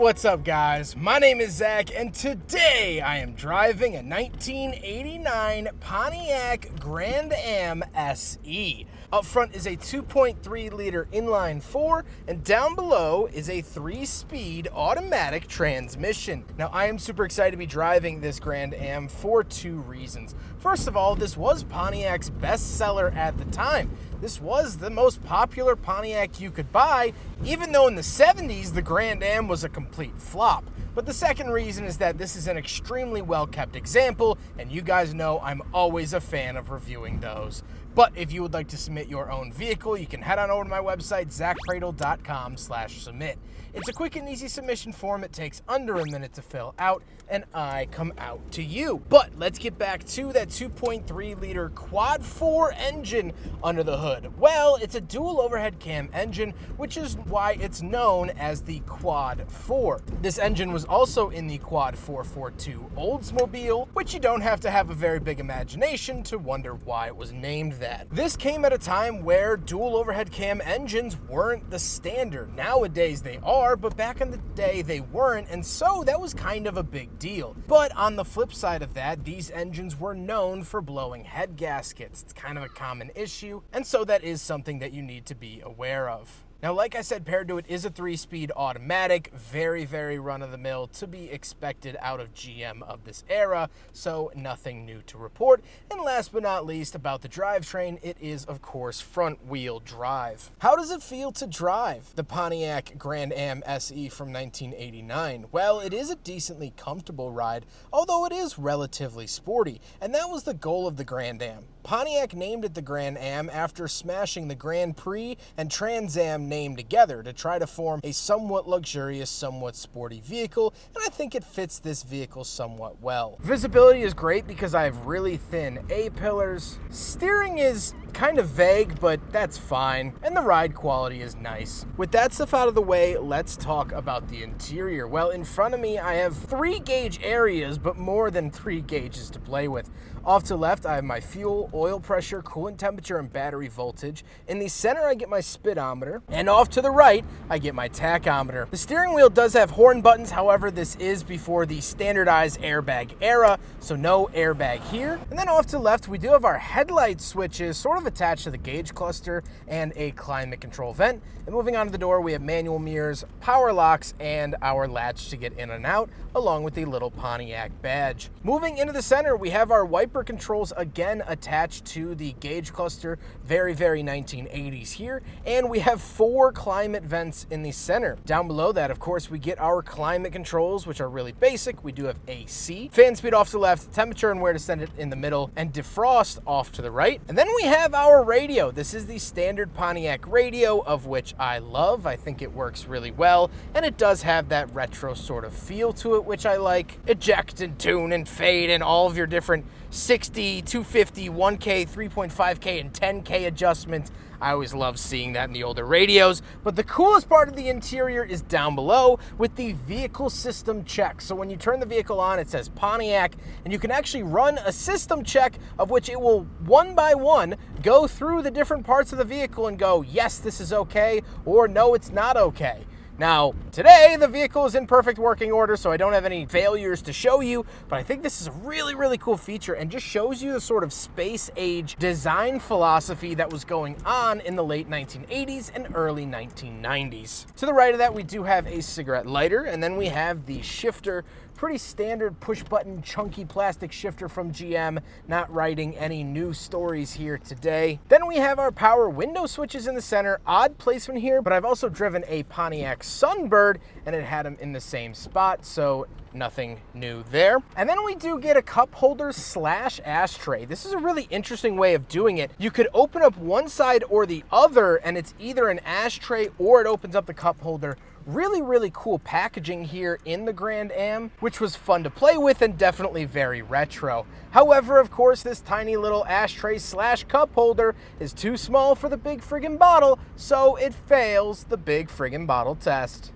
What's up, guys? My name is Zach, and today I am driving a 1989 Pontiac Grand Am SE. Up front is a 2.3 liter inline 4, and down below is a 3-speed automatic transmission. Now, I am super excited to be driving this Grand Am for two reasons. First of all, this was Pontiac's bestseller at the time. This was the most popular Pontiac you could buy, even though in the 70s the Grand Am was a complete flop. But the second reason is that this is an extremely well-kept example, and you guys know I'm always a fan of reviewing those. But if you would like to submit your own vehicle, you can head on over to my website, zackpradel.com/submit. It's a quick and easy submission form. It takes under a minute to fill out, and I come out to you. But let's get back to that 2.3 liter quad 4 engine under the hood. Well, it's a dual overhead cam engine, which is why it's known as the quad 4. This engine was also in the quad 442 Oldsmobile, which you don't have to have a very big imagination to wonder why it was named that. This came at a time where dual overhead cam engines weren't the standard. Nowadays they are, but back in the day they weren't, and so that was kind of a big deal. But on the flip side of that, these engines were known for blowing head gaskets. It's kind of a common issue, and so that is something that you need to be aware of. Now, like I said, paired to it is a 3-speed automatic, very, very run-of-the-mill to be expected out of GM of this era, so nothing new to report. And last but not least, about the drivetrain, it is, of course, front-wheel drive. How does it feel to drive the Pontiac Grand Am SE from 1989? Well, it is a decently comfortable ride, although it is relatively sporty, and that was the goal of the Grand Am. Pontiac named it the Grand Am after smashing the Grand Prix and Trans Am name together to try to form a somewhat luxurious, somewhat sporty vehicle, and I think it fits this vehicle somewhat well. Visibility is great because I have really thin A-pillars. Steering is kind of vague, but that's fine, and the ride quality is nice. With that stuff out of the way, let's talk about the interior. Well, in front of me I have 3 gauge areas, but more than 3 gauges to play with. Off to the left, I have my fuel, oil pressure, coolant temperature, and battery voltage. In the center, I get my speedometer, and off to the right, I get my tachometer. The steering wheel does have horn buttons, however, this is before the standardized airbag era, so no airbag here. And then off to the left, we do have our headlight switches sort of attached to the gauge cluster and a climate control vent. And moving on to the door, we have manual mirrors, power locks, and our latch to get in and out, along with the little Pontiac badge. Moving into the center, we have our wiper controls again attached to the gauge cluster, very, very 1980s here, and we have 4 climate vents in the center. Down below that, of course, we get our climate controls, which are really basic. We do have AC, fan speed off to the left, temperature and where to send it in the middle, and defrost off to the right. And then we have our radio. This is the standard Pontiac radio, of which I love. I think it works really well, and it does have that retro sort of feel to it, which I like. Eject and tune and fade and all of your different 60, 250, 1K, 3.5K, and 10K adjustments. I always love seeing that in the older radios. But the coolest part of the interior is down below with the vehicle system check. So when you turn the vehicle on, it says Pontiac, and you can actually run a system check of which it will one by one go through the different parts of the vehicle and go, yes, this is okay, or no, it's not okay. Now, today, the vehicle is in perfect working order, so I don't have any failures to show you, but I think this is a really, really cool feature and just shows you the sort of space-age design philosophy that was going on in the late 1980s and early 1990s. To the right of that, we do have a cigarette lighter, and then we have the shifter. Pretty standard push-button, chunky plastic shifter from GM, not writing any new stories here today. Then we have our power window switches in the center. Odd placement here, but I've also driven a Pontiac Sunbird, and it had them in the same spot, so nothing new there. And then we do get a cup holder / ashtray. This is a really interesting way of doing it. You could open up one side or the other, and it's either an ashtray or it opens up the cup holder. Really, really cool packaging here in the Grand Am, which was fun to play with and definitely very retro. However, of course, this tiny little ashtray / cup holder is too small for the big friggin' bottle, so it fails the big friggin' bottle test.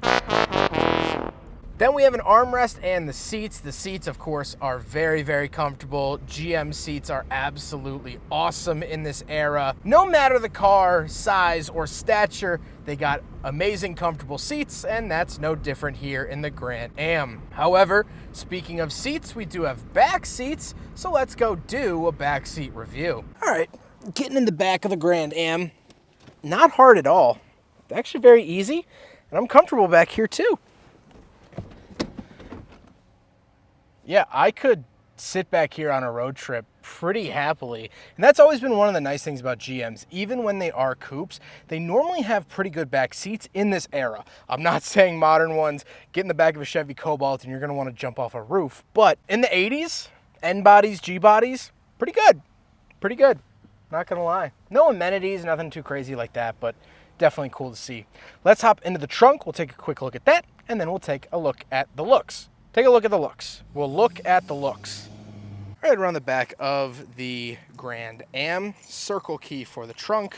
Then we have an armrest and the seats. The seats, of course, are very, very comfortable. GM seats are absolutely awesome in this era. No matter the car size or stature, they got amazing comfortable seats, and that's no different here in the Grand Am. However, speaking of seats, we do have back seats, so let's go do a back seat review. All right, getting in the back of the Grand Am, not hard at all. Actually very easy, and I'm comfortable back here too. Yeah, I could sit back here on a road trip pretty happily. And that's always been one of the nice things about GMs. Even when they are coupes, they normally have pretty good back seats in this era. I'm not saying modern ones, get in the back of a Chevy Cobalt and you're gonna wanna jump off a roof. But in the 80s, N bodies, G bodies, pretty good. Pretty good, not gonna lie. No amenities, nothing too crazy like that, but definitely cool to see. Let's hop into the trunk. We'll take a quick look at that, and then we'll take a look at the looks. Take a look at the looks. We'll look at the looks. Right around the back of the Grand Am, circle key for the trunk.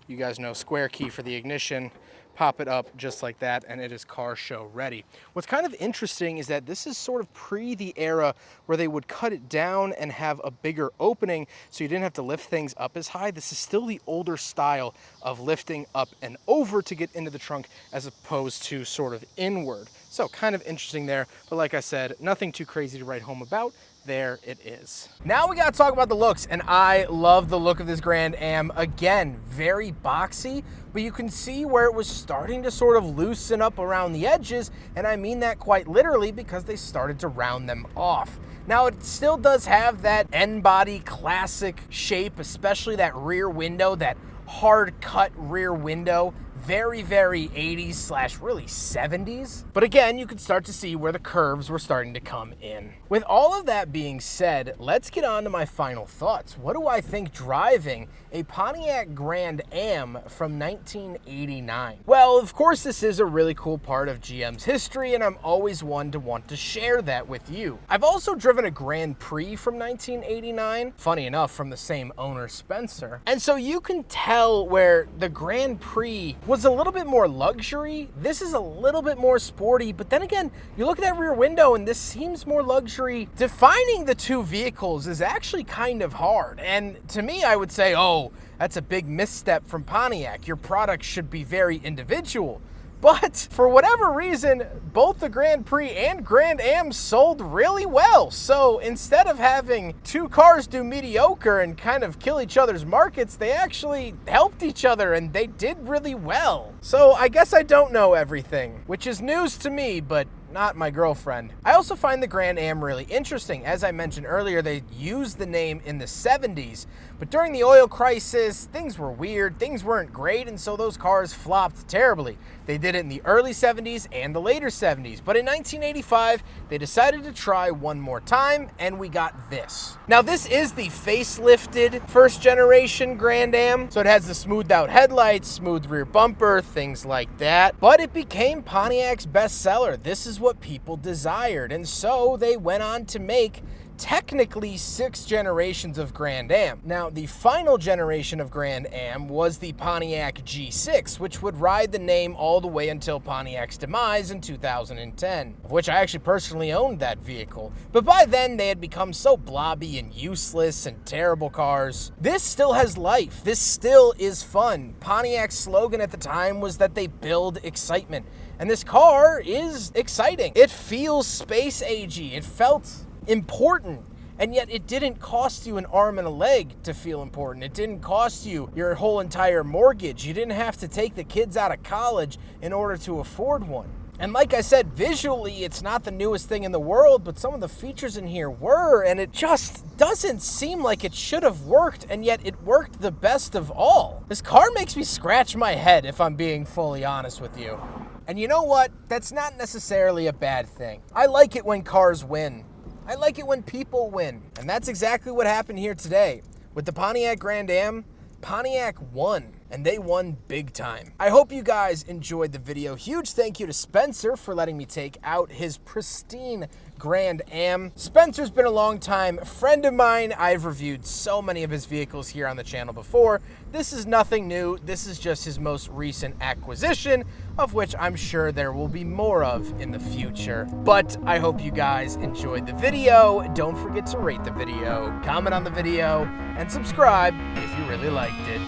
You guys know square key for the ignition. Pop it up just like that, and it is car show ready. What's kind of interesting is that this is sort of pre the era where they would cut it down and have a bigger opening so you didn't have to lift things up as high. This is still the older style of lifting up and over to get into the trunk as opposed to sort of inward. So kind of interesting there, but like I said, nothing too crazy to write home about. There it is. Now we gotta talk about the looks, and I love the look of this Grand Am. Again, very boxy, but you can see where it was starting to sort of loosen up around the edges, and I mean that quite literally because they started to round them off. Now it still does have that N-body classic shape, especially that rear window, that hard cut rear window. Very, very 80s slash really 70s. But again, you could start to see where the curves were starting to come in. With all of that being said, let's get on to my final thoughts. What do I think driving a Pontiac Grand Am from 1989? Well, of course, this is a really cool part of GM's history, and I'm always one to want to share that with you. I've also driven a Grand Prix from 1989, funny enough, from the same owner, Spencer. And so you can tell where the Grand Prix was a little bit more luxury. This is a little bit more sporty, but then again, you look at that rear window and this seems more luxury. Defining the two vehicles is actually kind of hard. And to me, I would say, oh, that's a big misstep from Pontiac. Your product should be very individual. But for whatever reason, both the Grand Prix and Grand Am sold really well. So instead of having two cars do mediocre and kind of kill each other's markets, they actually helped each other and they did really well. So I guess I don't know everything, which is news to me, but not my girlfriend. I also find the Grand Am really interesting. As I mentioned earlier, they used the name in the 70s, but during the oil crisis, things were weird, things weren't great, and so those cars flopped terribly. They did it in the early 70s and the later 70s, but in 1985, they decided to try one more time, and we got this. Now, this is the facelifted first generation Grand Am, so it has the smoothed out headlights, smooth rear bumper, things like that, but it became Pontiac's bestseller. This is what people desired, and so they went on to make technically 6 generations of Grand Am. Now, the final generation of Grand Am was the Pontiac G6, which would ride the name all the way until Pontiac's demise in 2010, of which I actually personally owned that vehicle. But by then, they had become so blobby and useless and terrible cars. This still has life. This still is fun. Pontiac's slogan at the time was that they build excitement. And this car is exciting. It feels space-agey. It felt important, and yet it didn't cost you an arm and a leg to feel important. It didn't cost you your whole entire mortgage. You didn't have to take the kids out of college in order to afford one. And like I said, visually, it's not the newest thing in the world, but some of the features in here were, and it just doesn't seem like it should have worked, and yet it worked the best of all. This car makes me scratch my head, if I'm being fully honest with you. And you know what? That's not necessarily a bad thing. I like it when cars win. I like it when people win. And that's exactly what happened here today. With the Pontiac Grand Am, Pontiac won. and they won big time. I hope you guys enjoyed the video. Huge thank you to Spencer for letting me take out his pristine Grand Am. Spencer's been a long time friend of mine. I've reviewed so many of his vehicles here on the channel before. This is nothing new. This is just his most recent acquisition, of which I'm sure there will be more of in the future. But I hope you guys enjoyed the video. Don't forget to rate the video, comment on the video, and subscribe if you really liked it.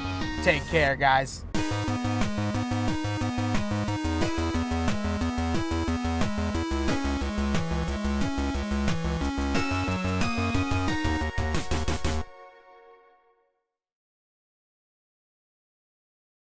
Take care, guys.